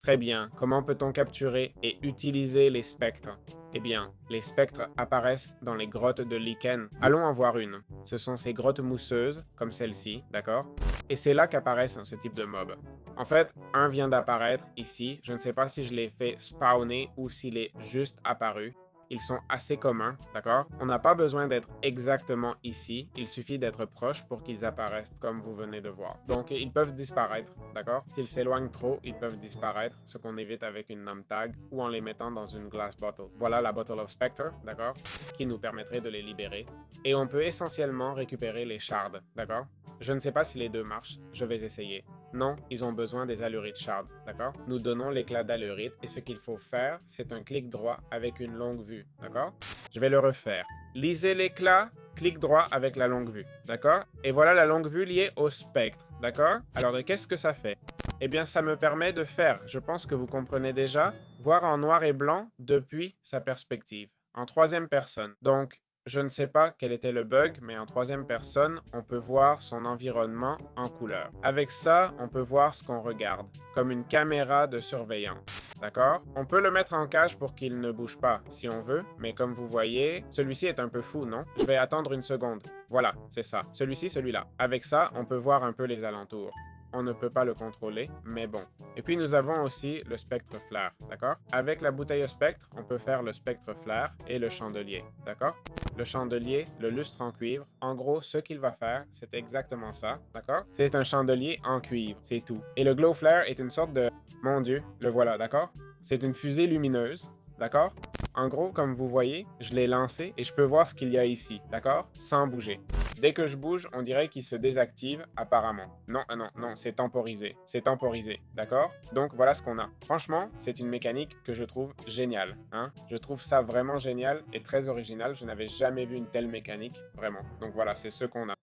Très bien. Comment peut-on capturer et utiliser les spectres? Eh bien, les spectres apparaissent dans les grottes de lichen. Allons en voir une. Ce sont ces grottes mousseuses, comme celle-ci, d'accord? Et c'est là qu'apparaissent ce type de mobs. En fait, un vient d'apparaître ici. Je ne sais pas si je l'ai fait spawner ou s'il est juste apparu. Ils sont assez communs, d'accord? On n'a pas besoin d'être exactement ici, il suffit d'être proche pour qu'ils apparaissent comme vous venez de voir. Donc, ils peuvent disparaître, d'accord? S'ils s'éloignent trop, ils peuvent disparaître, ce qu'on évite avec une num tag ou en les mettant dans une glass bottle. Voilà la bottle of spectre, d'accord? Qui nous permettrait de les libérer. Et on peut essentiellement récupérer les shards, d'accord? Je ne sais pas si les deux marchent, je vais essayer. Non, ils ont besoin des allurites shards, d'accord? Nous donnons l'éclat d'allurite et ce qu'il faut faire, c'est un clic droit avec une longue vue, d'accord? Je vais le refaire. Lisez l'éclat, clic droit avec la longue vue, d'accord? Et voilà la longue vue liée au spectre, d'accord? Alors, qu'est-ce que ça fait? Eh bien, ça me permet de faire, je pense que vous comprenez déjà, voir en noir et blanc depuis sa perspective, en troisième personne. Donc, je ne sais pas quel était le bug, mais en troisième personne, on peut voir son environnement en couleur. Avec ça, on peut voir ce qu'on regarde, comme une caméra de surveillance. D'accord? On peut le mettre en cage pour qu'il ne bouge pas, si on veut, mais comme vous voyez, celui-ci est un peu fou, non? Je vais attendre une seconde. Voilà, c'est ça. Celui-ci, celui-là. Avec ça, on peut voir un peu les alentours. On ne peut pas le contrôler, mais bon. Et puis nous avons aussi le spectre flare, d'accord? Avec la bouteille au spectre, on peut faire le spectre flare et le chandelier, d'accord? Le chandelier, le lustre en cuivre, en gros, ce qu'il va faire, c'est exactement ça, d'accord? C'est un chandelier en cuivre, c'est tout. Et le glow flare est une sorte de... Mon Dieu, le voilà, d'accord? C'est une fusée lumineuse, d'accord? En gros, comme vous voyez, je l'ai lancé et je peux voir ce qu'il y a ici, d'accord? Sans bouger. Dès que je bouge, on dirait qu'il se désactive apparemment. Non, non, non, c'est temporisé. C'est temporisé, d'accord? Donc voilà ce qu'on a. Franchement, c'est une mécanique que je trouve géniale, hein? Je trouve ça vraiment génial et très original. Je n'avais jamais vu une telle mécanique, vraiment. Donc voilà, c'est ce qu'on a.